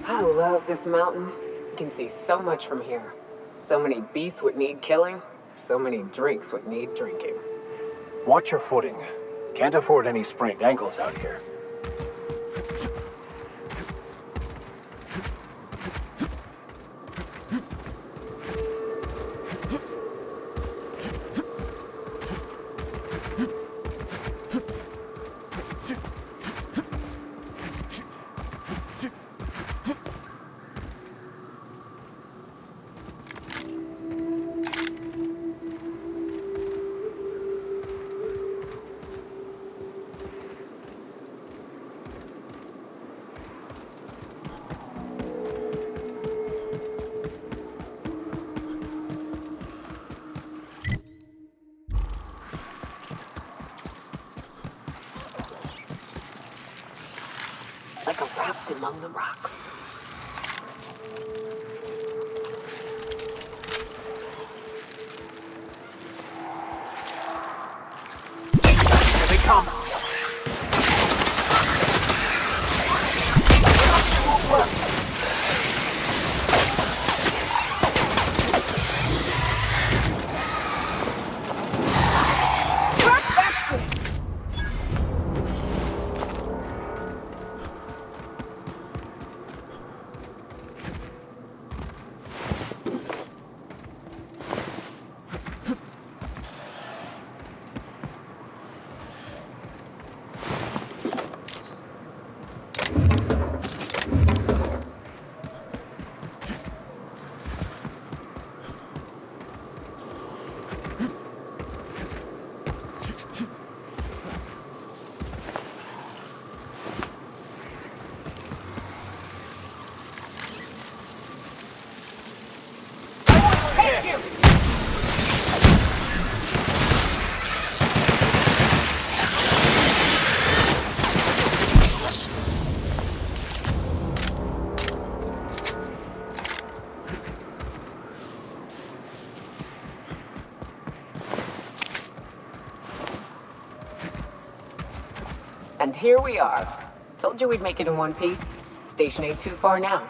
I love this mountain. You can see so much from here. So many beasts would need killing. So many drinks would need drinking. Watch your footing. Can't afford any sprained ankles out here. Like a raft among the rocks. Here they come! And here we are. Told you we'd make it in one piece. Station ain't too far now.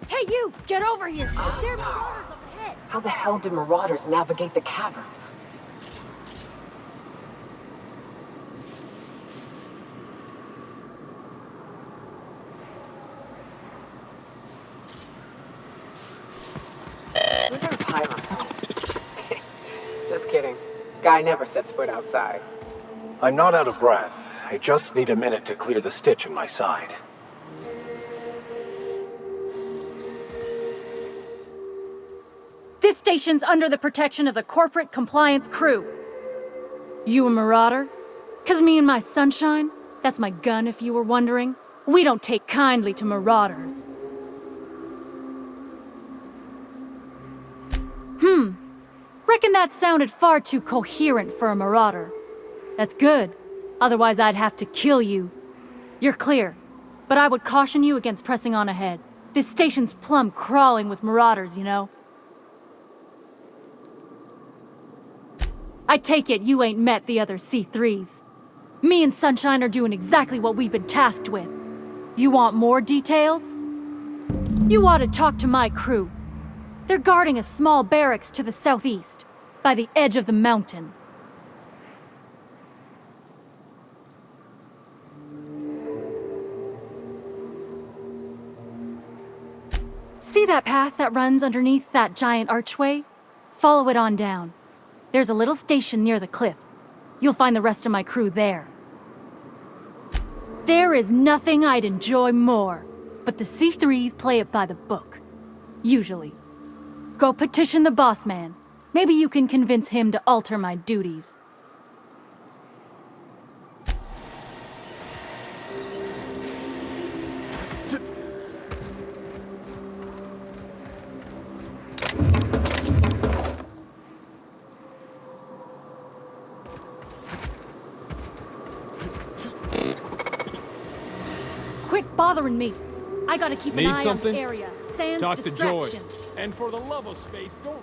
Hey, you! Get over here! There are marauders up ahead! How the hell did marauders navigate the caverns? Where's Hiram's home? Just kidding. Guy never sets foot outside. I'm not out of breath. I just need a minute to clear the stitch in my side. This station's under the protection of the corporate compliance crew. You a marauder? 'Cause me and my sunshine, that's my gun if you were wondering, we don't take kindly to marauders. Reckon that sounded far too coherent for a marauder. That's good. Otherwise I'd have to kill you. You're clear, but I would caution you against pressing on ahead. This station's plumb crawling with marauders, you know. I take it you ain't met the other C3s. Me and Sunshine are doing exactly what we've been tasked with. You want more details? You ought to talk to my crew. They're guarding a small barracks to the southeast, by the edge of the mountain. See that path that runs underneath that giant archway? Follow it on down. There's a little station near the cliff. You'll find the rest of my crew there. There is nothing I'd enjoy more, but the C3s play it by the book. Usually. Go petition the boss man. Maybe you can convince him to alter my duties. Quit bothering me. I gotta keep an eye on the area. Sans Talk to Joy. distractions. And for the love of space, don't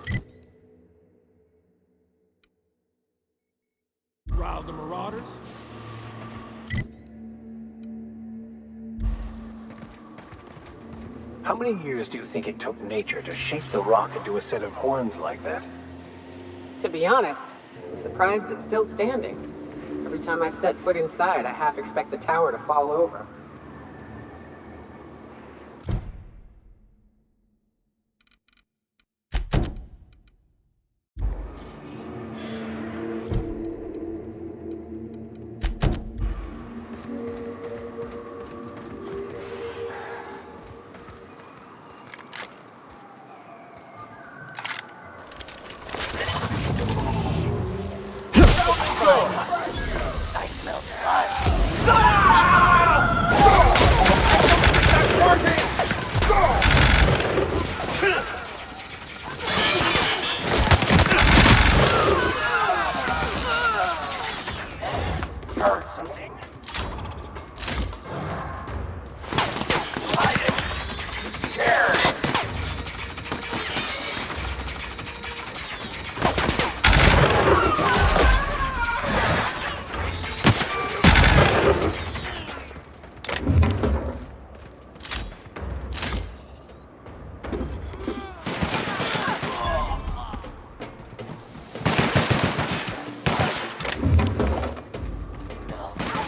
rile the marauders. How many years do you think it took nature to shape the rock into a set of horns like that? To be honest, I'm surprised it's still standing. Every time I set foot inside, I half expect the tower to fall over.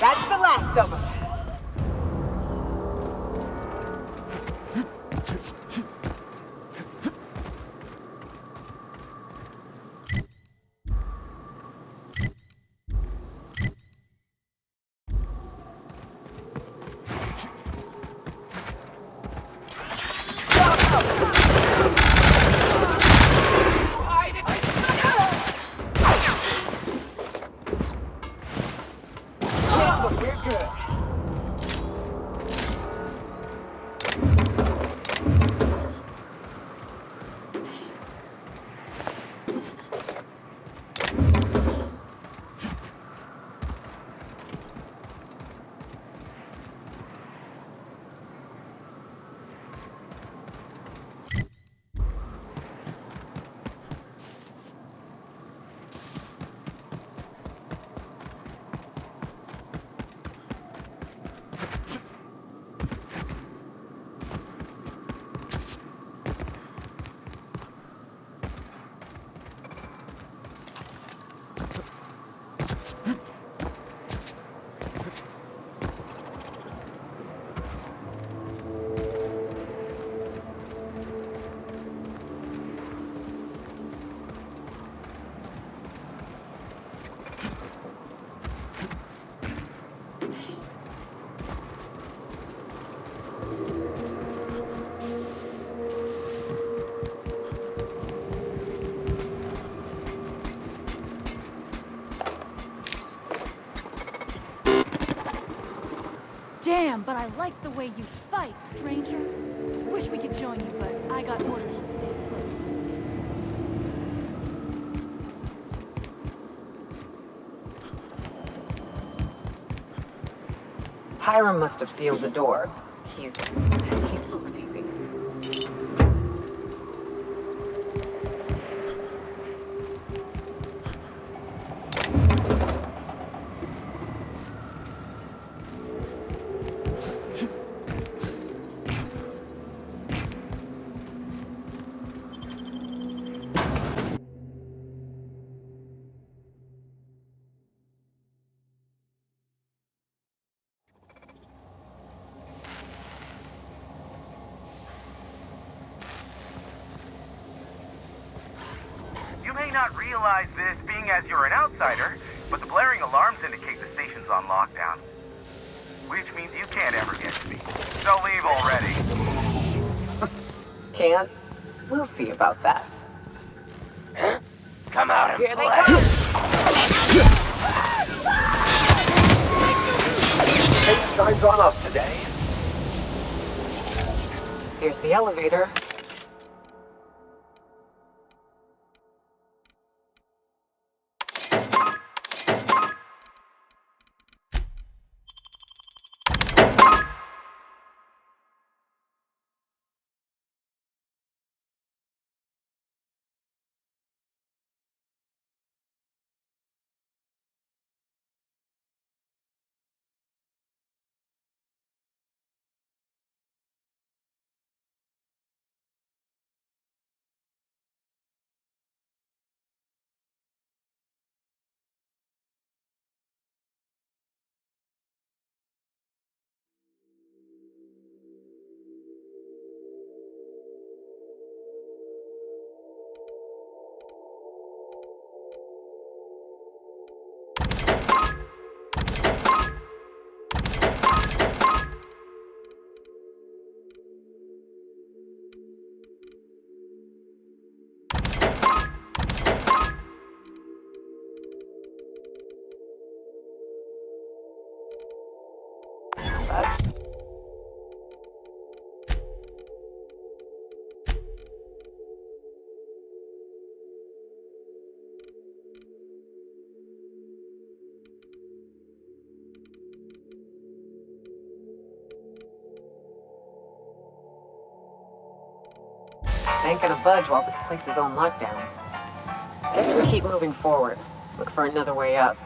That's the last of them. Damn, but I like the way you fight, stranger. Wish we could join you, but I got orders to stay put. Hiram must have sealed the door. He's books easy. may not realize this being as you're an outsider, but the blaring alarms indicate the station's on lockdown. Which means you can't ever get to me. So leave already. Can't? We'll see about that. Come out and Here they play. come! Paint shines on us today. Here's the elevator. Ain't gonna budge while this place is on lockdown. Guess we keep moving forward. Look for another way up.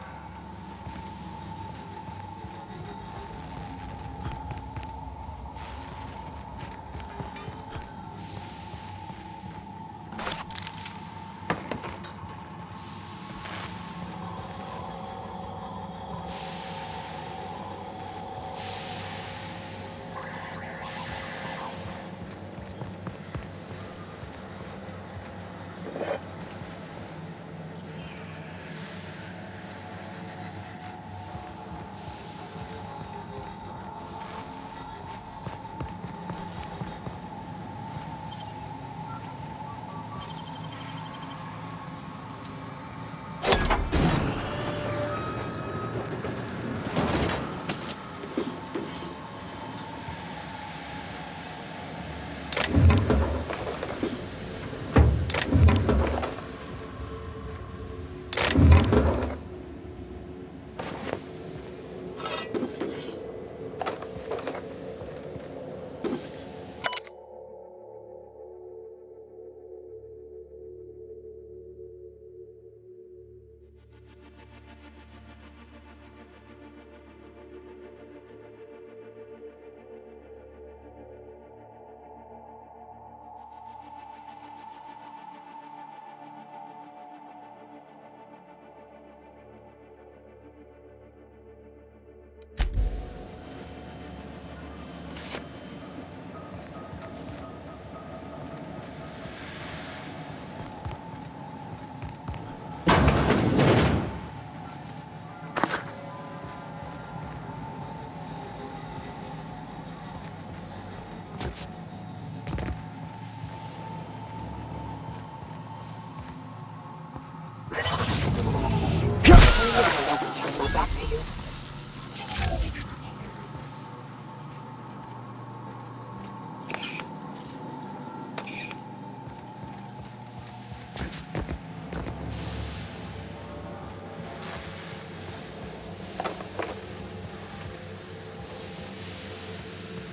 Back to you.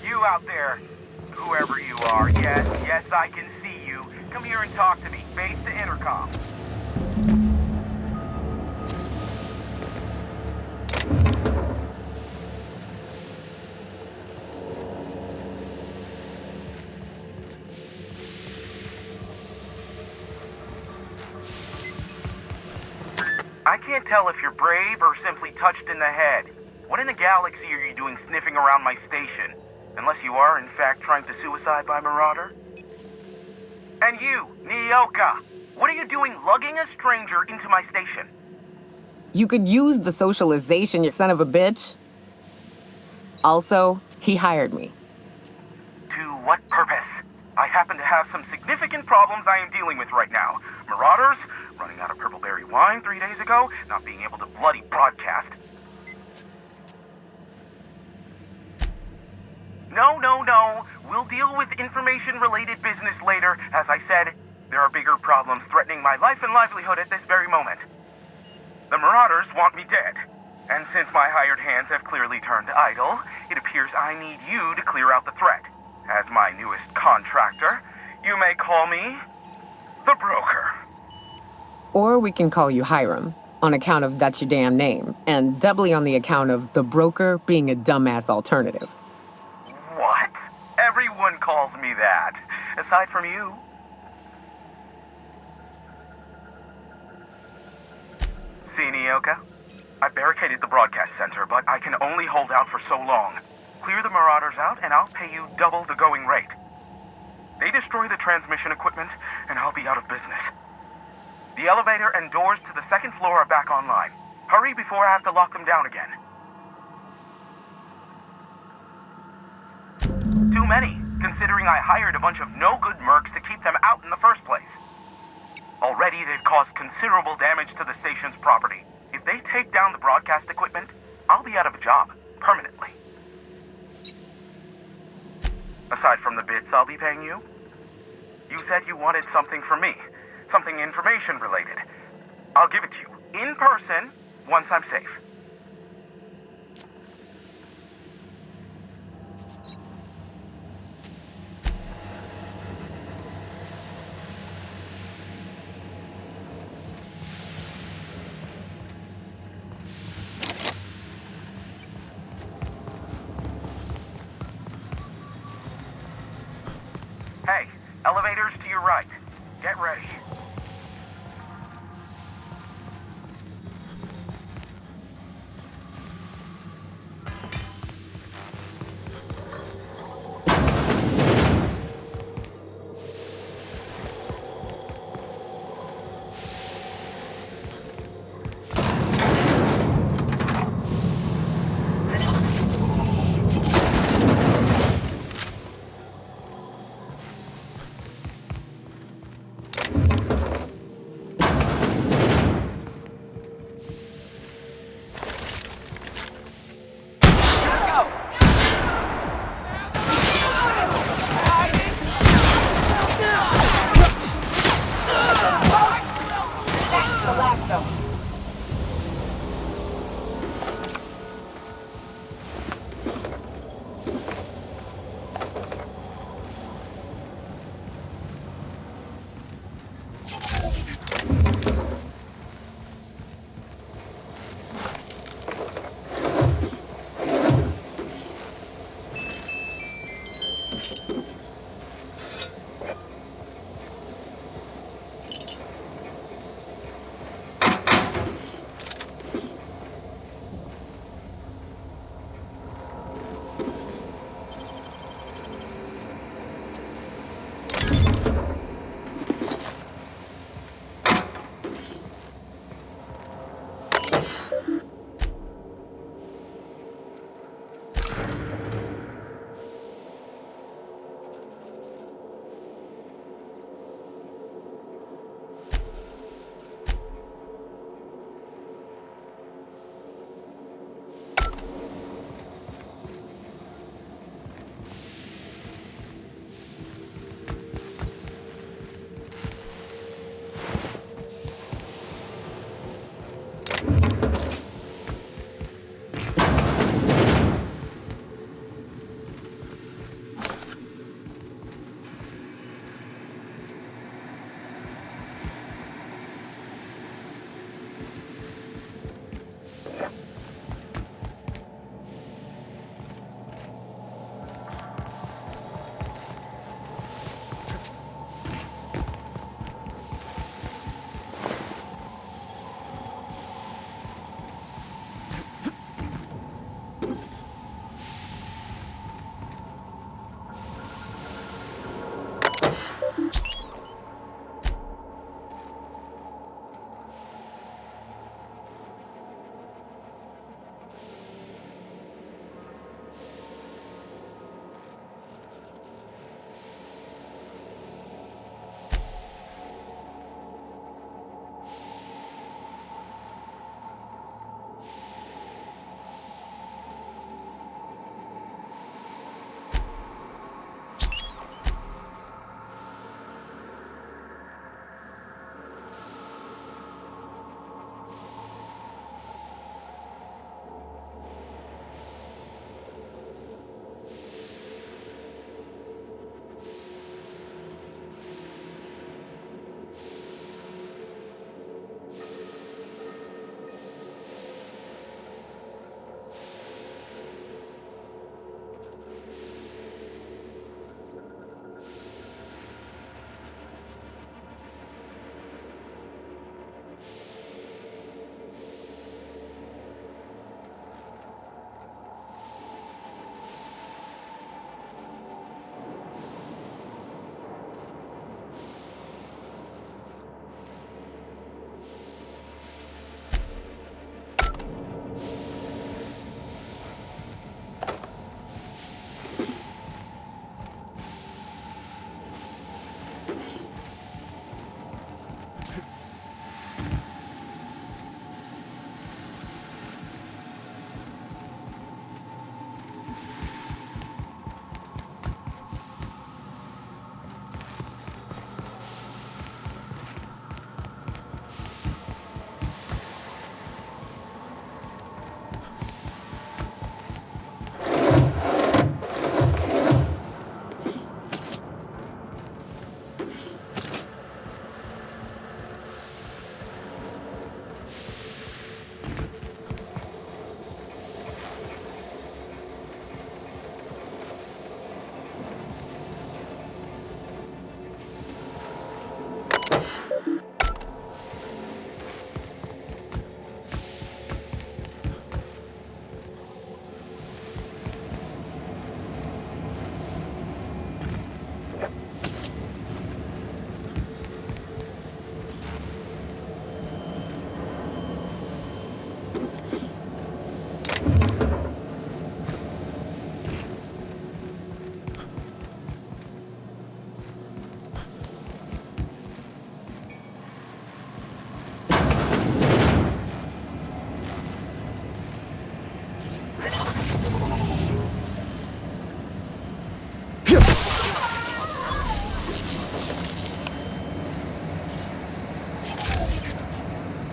You out there, whoever you are, yes, I can see you. Come here and talk to me. Face the intercom. I can't tell if you're brave or simply touched in the head. What in the galaxy are you doing sniffing around my station? Unless you are, in fact, trying to suicide by Marauder? And you, Nyoka! What are you doing lugging a stranger into my station? You could use the socialization, you son of a bitch. Also, he hired me. To what purpose? I happen to have some significant problems I am dealing with right now. Marauders, running out of purple-berry wine 3 days ago, not being able to bloody broadcast. No. We'll deal with information-related business later. As I said, there are bigger problems threatening my life and livelihood at this very moment. The Marauders want me dead. And since my hired hands have clearly turned idle, it appears I need you to clear out the threat. As my newest contractor, you may call me the Broker. Or we can call you Hiram, on account of that's your damn name, and doubly on the account of the Broker being a dumbass alternative. What? Everyone calls me that, aside from you. See, Nyoka? I barricaded the broadcast center, but I can only hold out for so long. Clear the Marauders out, and I'll pay you double the going rate. They destroy the transmission equipment, and I'll be out of business. The elevator and doors to the second floor are back online. Hurry before I have to lock them down again. Too many, considering I hired a bunch of no-good mercs to keep them out in the first place. Already, they've caused considerable damage to the station's property. If they take down the broadcast equipment, I'll be out of a job, permanently. Aside from the bits I'll be paying you, you said you wanted something from me, something information-related. I'll give it to you, in person, once I'm safe. Hey, elevators to your right. Get ready.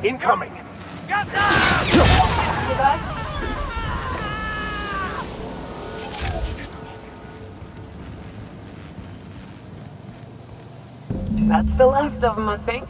Incoming! That's the last of them, I think.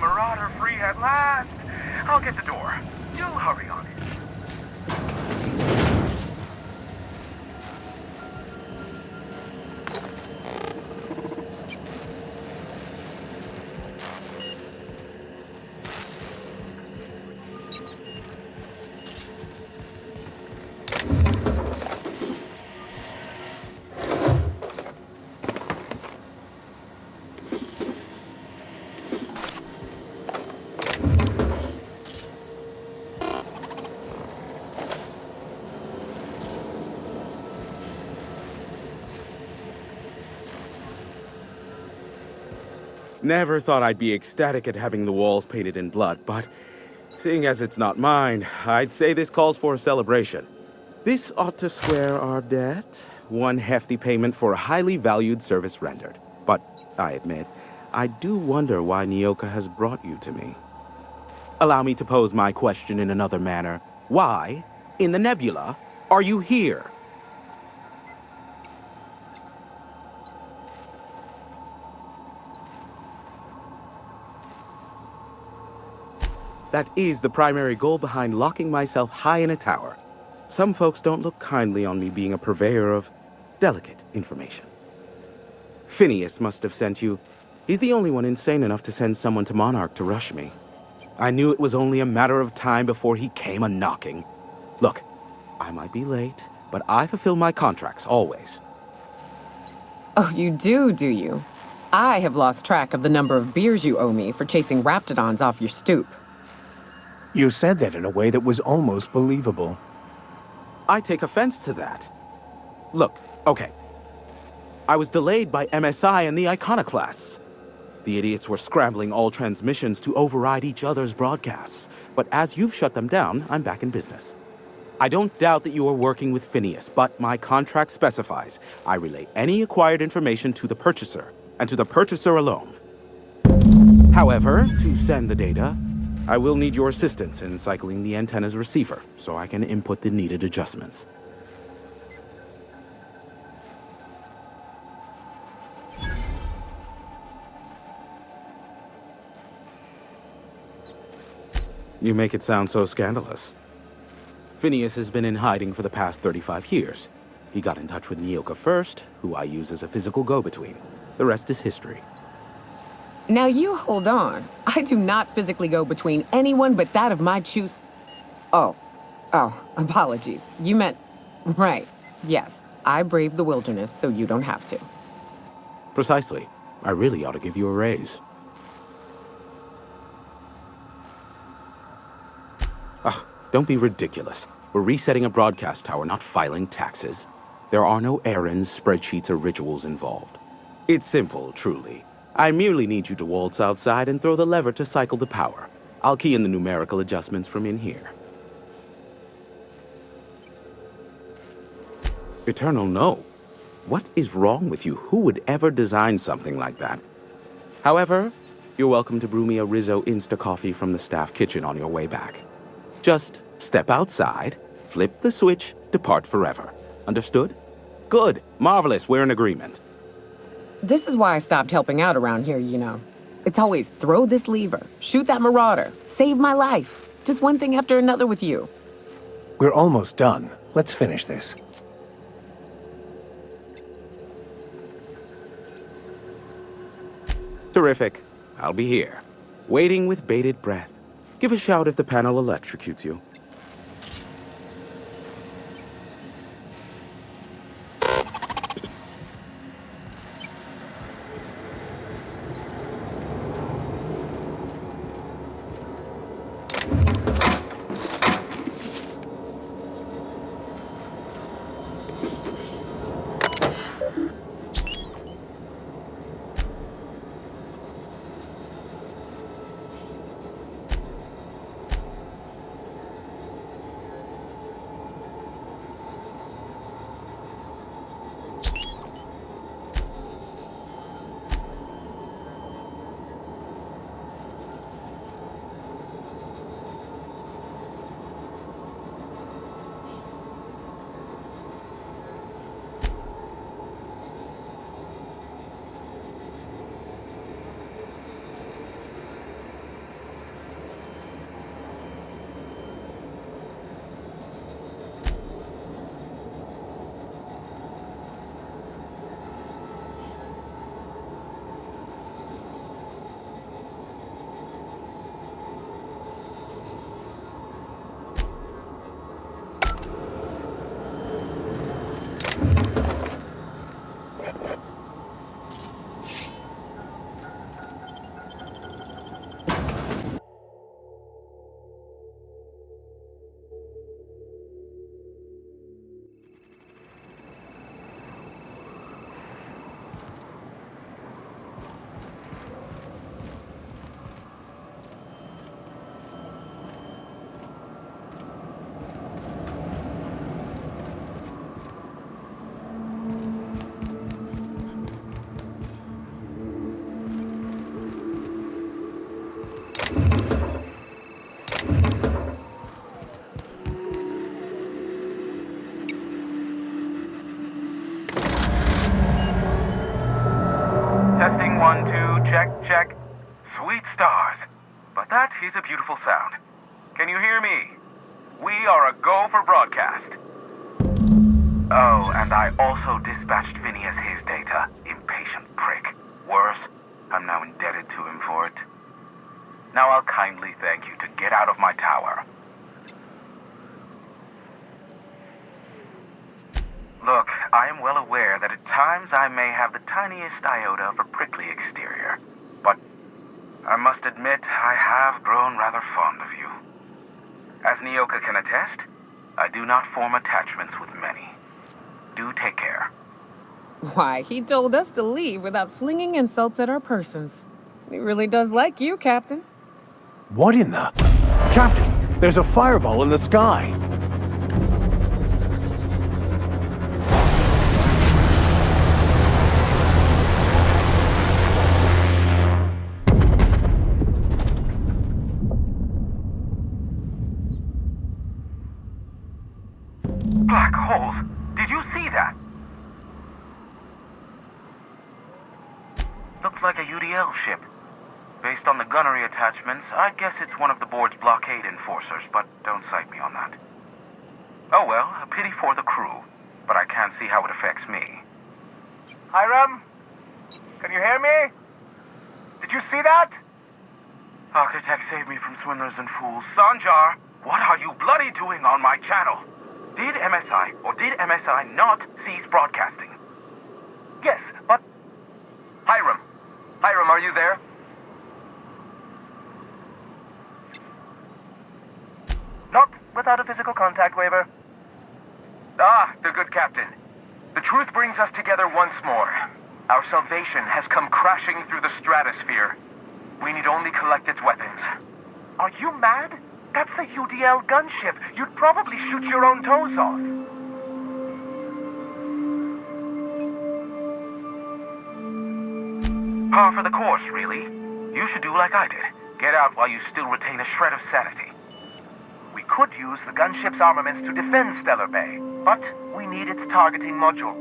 Marauder free at last. I'll get the door. You'll hurry on it. Never thought I'd be ecstatic at having the walls painted in blood, but seeing as it's not mine, I'd say this calls for a celebration. This ought to square our debt. One hefty payment for a highly valued service rendered. But I admit, I do wonder why Nyoka has brought you to me. Allow me to pose my question in another manner. Why, in the nebula, are you here? That is the primary goal behind locking myself high in a tower. Some folks don't look kindly on me being a purveyor of delicate information. Phineas must have sent you. He's the only one insane enough to send someone to Monarch to rush me. I knew it was only a matter of time before he came a-knocking. Look, I might be late, but I fulfill my contracts, always. Oh, you do you? I have lost track of the number of beers you owe me for chasing raptidons off your stoop. You said that in a way that was almost believable. I take offense to that. Look, okay. I was delayed by MSI and the Iconoclasts. The idiots were scrambling all transmissions to override each other's broadcasts. But as you've shut them down, I'm back in business. I don't doubt that you are working with Phineas, but my contract specifies I relay any acquired information to the purchaser, and to the purchaser alone. However, to send the data, I will need your assistance in cycling the antenna's receiver, so I can input the needed adjustments. You make it sound so scandalous. Phineas has been in hiding for the past 35 years. He got in touch with Nyoka first, who I use as a physical go-between. The rest is history. Now you hold on. I do not physically go between anyone but that of my choose. Oh, apologies. You meant, right. Yes, I braved the wilderness so you don't have to. Precisely. I really ought to give you a raise. Oh, don't be ridiculous. We're resetting a broadcast tower, not filing taxes. There are no errands, spreadsheets, or rituals involved. It's simple, truly. I merely need you to waltz outside and throw the lever to cycle the power. I'll key in the numerical adjustments from in here. Eternal, no. What is wrong with you? Who would ever design something like that? However, you're welcome to brew me a Rizzo Insta-Coffee from the staff kitchen on your way back. Just step outside, flip the switch, depart forever. Understood? Good. Marvelous. We're in agreement. This is why I stopped helping out around here, you know. It's always throw this lever, shoot that marauder, save my life. Just one thing after another with you. We're almost done. Let's finish this. Terrific. I'll be here, waiting with bated breath. Give a shout if the panel electrocutes you. check, check. Sweet stars. But that is a beautiful sound. Can you hear me? We are a go for broadcast. Oh, and I also dispatched Phineas his data. Impatient prick. Worse, I'm now indebted to him for it. Now I'll kindly thank you to get out of my tower. Look, I am well aware that at times I may have the tiniest iota of a prickly exterior. But I must admit I have grown rather fond of you. As Nyoka can attest, I do not form attachments with many. Do take care. Why, he told us to leave without flinging insults at our persons. He really does like you, Captain. What in the... Captain, there's a fireball in the sky. Black holes. Did you see that? Looked like a UDL ship. Based on the gunnery attachments, I'd guess it's one of the board's blockade enforcers, but don't cite me on that. Oh well, a pity for the crew, but I can't see how it affects me. Hiram? Can you hear me? Did you see that? Architect saved me from swindlers and fools. Sanjar, what are you bloody doing on my channel? Did MSI or did MSI not cease broadcasting? Yes, but... Hiram, are you there? Not without a physical contact waiver. Ah, the good captain. The truth brings us together once more. Our salvation has come crashing through the stratosphere. We need only collect its weapons. Are you mad? That's a UDL gunship. You'd probably shoot your own toes off. Par for the course, really. You should do like I did. Get out while you still retain a shred of sanity. We could use the gunship's armaments to defend Stellar Bay, but we need its targeting module.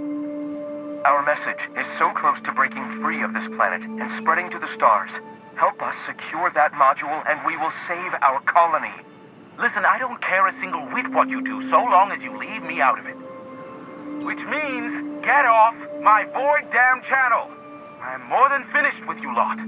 Our message is so close to breaking free of this planet and spreading to the stars. Help us secure that module and we will save our colony. Listen, I don't care a single whit what you do, so long as you leave me out of it. Which means, get off my void damn channel. I am more than finished with you lot.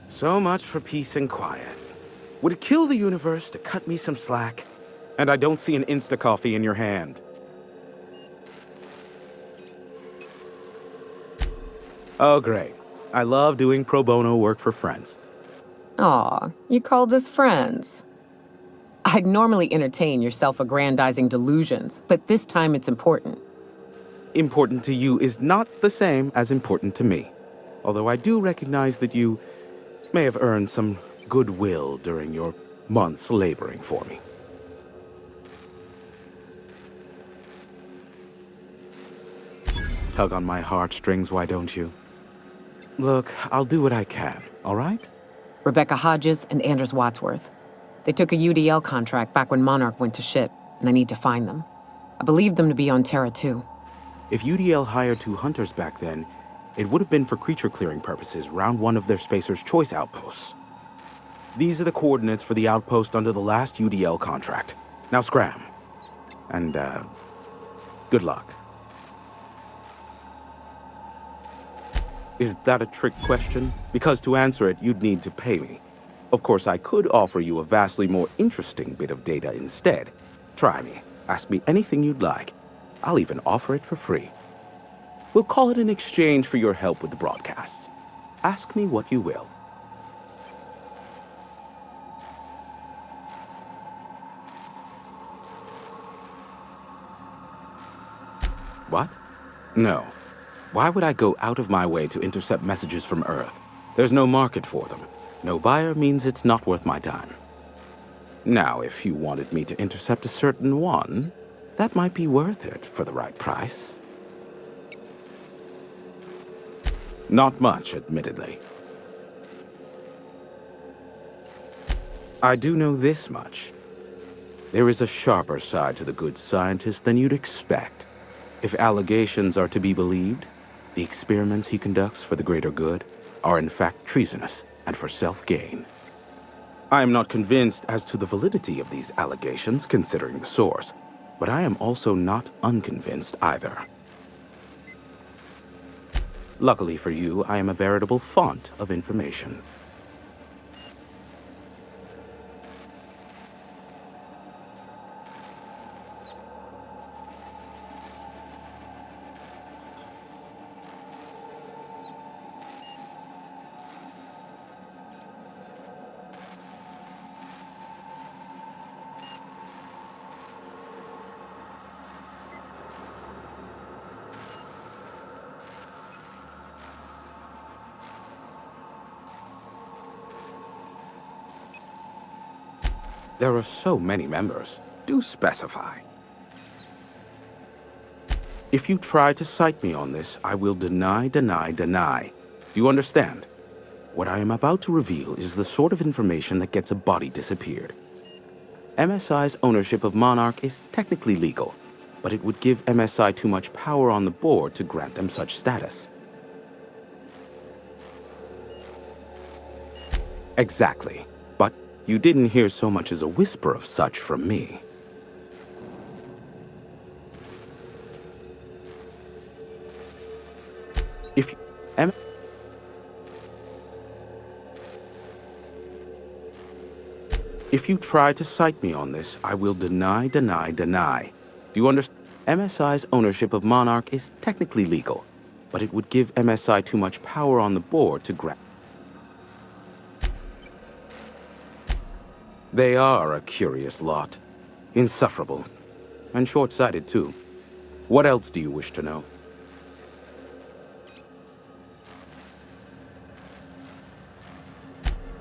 So much for peace and quiet. Would it kill the universe to cut me some slack? And I don't see an Insta-coffee in your hand. Oh, great. I love doing pro bono work for friends. Aw, you called us friends. I'd normally entertain your self-aggrandizing delusions, but this time it's important. Important to you is not the same as important to me. Although I do recognize that you may have earned some goodwill during your months laboring for me. Tug on my heartstrings, why don't you? Look, I'll do what I can, all right? Rebecca Hodges and Anders Wadsworth. They took a UDL contract back when Monarch went to shit, and I need to find them. I believed them to be on Terra too. If UDL hired 2 hunters back then, it would have been for creature clearing purposes round one of their Spacer's Choice outposts. These are the coordinates for the outpost under the last UDL contract. Now scram. And, good luck. Is that a trick question? Because to answer it, you'd need to pay me. Of course, I could offer you a vastly more interesting bit of data instead. Try me. Ask me anything you'd like. I'll even offer it for free. We'll call it an exchange for your help with the broadcasts. Ask me what you will. What? No. Why would I go out of my way to intercept messages from Earth? There's no market for them. No buyer means it's not worth my time. Now, if you wanted me to intercept a certain one, that might be worth it for the right price. Not much, admittedly. I do know this much. There is a sharper side to the good scientist than you'd expect. If allegations are to be believed, the experiments he conducts for the greater good are in fact treasonous and for self-gain. I am not convinced as to the validity of these allegations, considering the source, but I am also not unconvinced either. Luckily for you, I am a veritable font of information. There are so many members. Do specify. If you try to cite me on this, I will deny. Do you understand? What I am about to reveal is the sort of information that gets a body disappeared. MSI's ownership of Monarch is technically legal, but it would give MSI too much power on the board to grant them such status. Exactly. But you didn't hear so much as a whisper of such from me. If you try to cite me on this, I will deny. Do you understand? MSI's ownership of Monarch is technically legal, but it would give MSI too much power on the board to grant. They are a curious lot. Insufferable. And short-sighted, too. What else do you wish to know?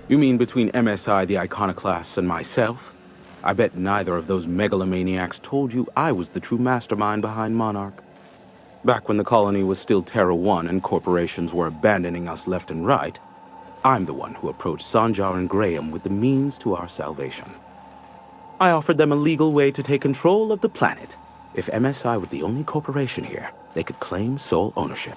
You mean between MSI, the Iconoclasts, and myself? I bet neither of those megalomaniacs told you I was the true mastermind behind Monarch. Back when the colony was still Terra 1 and corporations were abandoning us left and right, I'm the one who approached Sanjar and Graham with the means to our salvation. I offered them a legal way to take control of the planet. If MSI were the only corporation here, they could claim sole ownership.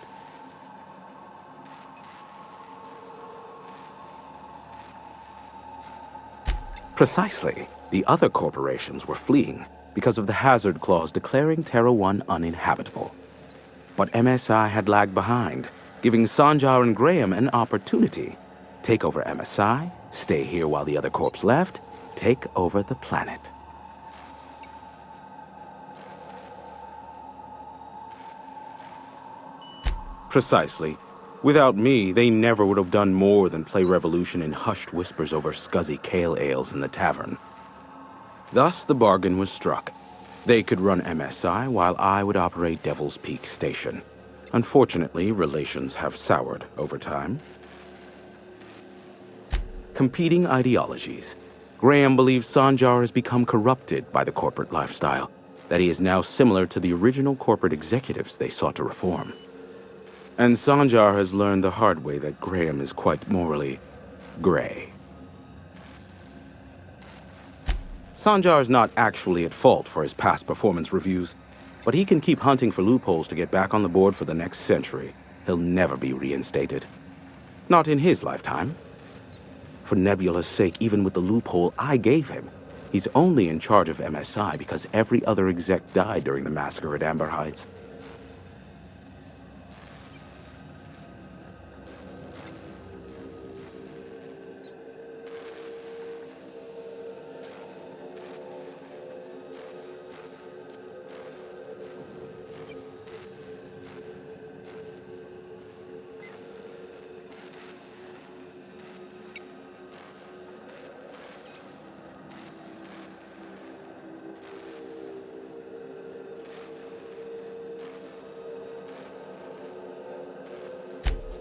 Precisely. The other corporations were fleeing because of the hazard clause declaring Terra 1 uninhabitable. But MSI had lagged behind, giving Sanjar and Graham an opportunity. Take over MSI, stay here while the other corps left, take over the planet. Precisely. Without me, they never would have done more than play Revolution in hushed whispers over scuzzy kale ales in the tavern. Thus, the bargain was struck. They could run MSI while I would operate Devil's Peak Station. Unfortunately, relations have soured over time. Competing ideologies. Graham believes Sanjar has become corrupted by the corporate lifestyle, that he is now similar to the original corporate executives they sought to reform. And Sanjar has learned the hard way that Graham is quite morally gray. Sanjar is not actually at fault for his past performance reviews, but he can keep hunting for loopholes to get back on the board for the next century. He'll never be reinstated. Not in his lifetime. For Nebula's sake, even with the loophole I gave him, he's only in charge of MSI because every other exec died during the massacre at Amber Heights.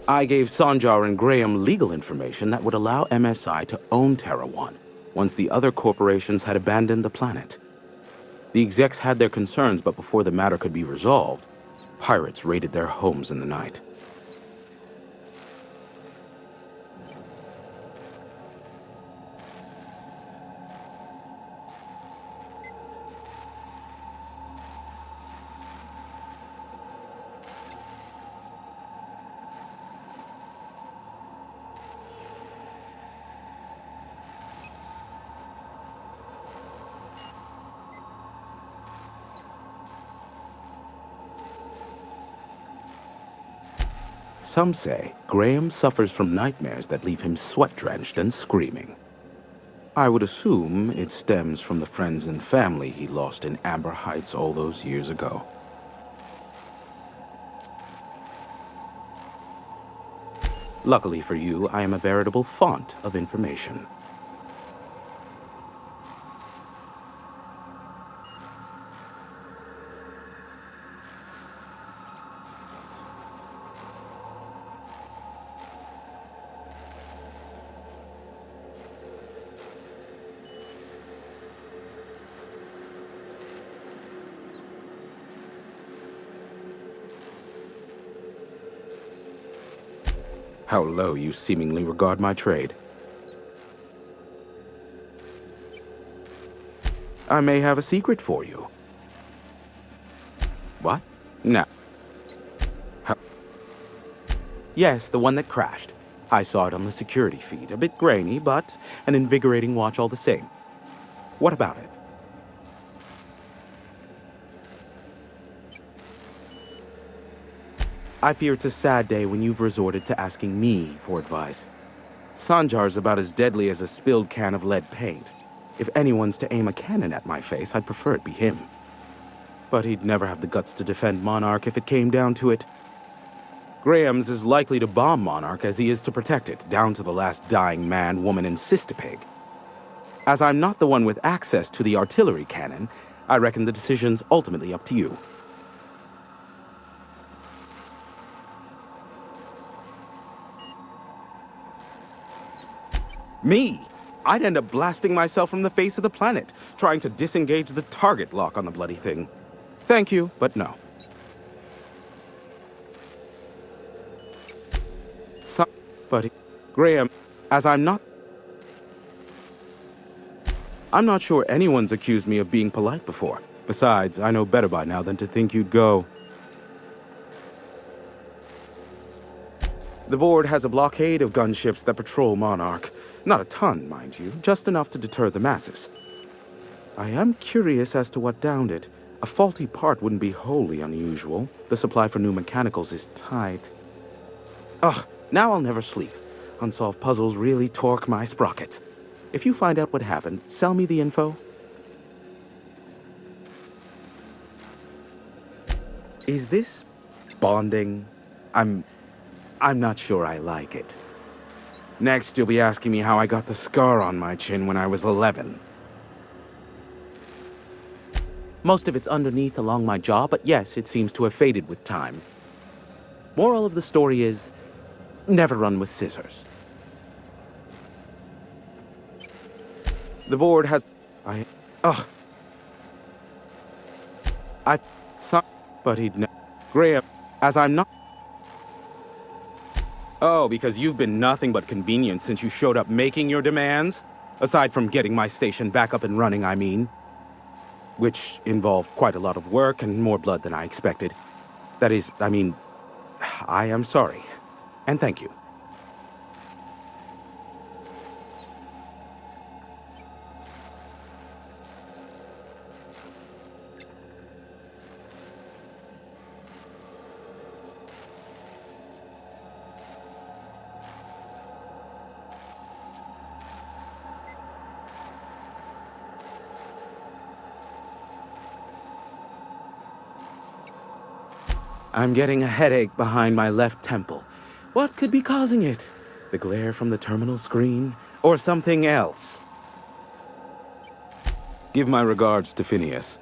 I gave Sanjar and Graham legal information that would allow MSI to own Terra 1 once the other corporations had abandoned the planet. The execs had their concerns, but before the matter could be resolved, pirates raided their homes in the night. Some say Graham suffers from nightmares that leave him sweat-drenched and screaming. I would assume it stems from the friends and family he lost in Amber Heights all those years ago. Luckily for you, I am a veritable font of information. How low you seemingly regard my trade. I may have a secret for you. What? No. How? Yes, the one that crashed. I saw it on the security feed. A bit grainy, but an invigorating watch all the same. What about it? I fear it's a sad day when you've resorted to asking me for advice. Sanjar's about as deadly as a spilled can of lead paint. If anyone's to aim a cannon at my face, I'd prefer it be him. But he'd never have the guts to defend Monarch if it came down to it. Graham's as likely to bomb Monarch as he is to protect it, down to the last dying man, woman, and sister-pig. As I'm not the one with access to the artillery cannon, I reckon the decision's ultimately up to you. Me? I'd end up blasting myself from the face of the planet, trying to disengage the target lock on the bloody thing. Thank you, but no. But Graham, as I'm not sure anyone's accused me of being polite before. Besides, I know better by now than to think you'd go. The board has a blockade of gunships that patrol Monarch. Not a ton, mind you, just enough to deter the masses. I am curious as to what downed it. A faulty part wouldn't be wholly unusual. The supply for new mechanicals is tight. Ugh, now I'll never sleep. Unsolved puzzles really torque my sprockets. If you find out what happened, sell me the info. Is this bonding? I'm not sure I like it. Next, you'll be asking me how I got the scar on my chin when I was 11. Most of it's underneath along my jaw, but yes, it seems to have faded with time. Moral of the story is, never run with scissors. The board has... But he'd know. Graham, as I'm not... Oh, because you've been nothing but convenient since you showed up making your demands? Aside from getting my station back up and running, I mean. Which involved quite a lot of work and more blood than I expected. That is, I mean, I am sorry. And thank you. I'm getting a headache behind my left temple. What could be causing it? The glare from the terminal screen? Or something else? Give my regards to Phineas.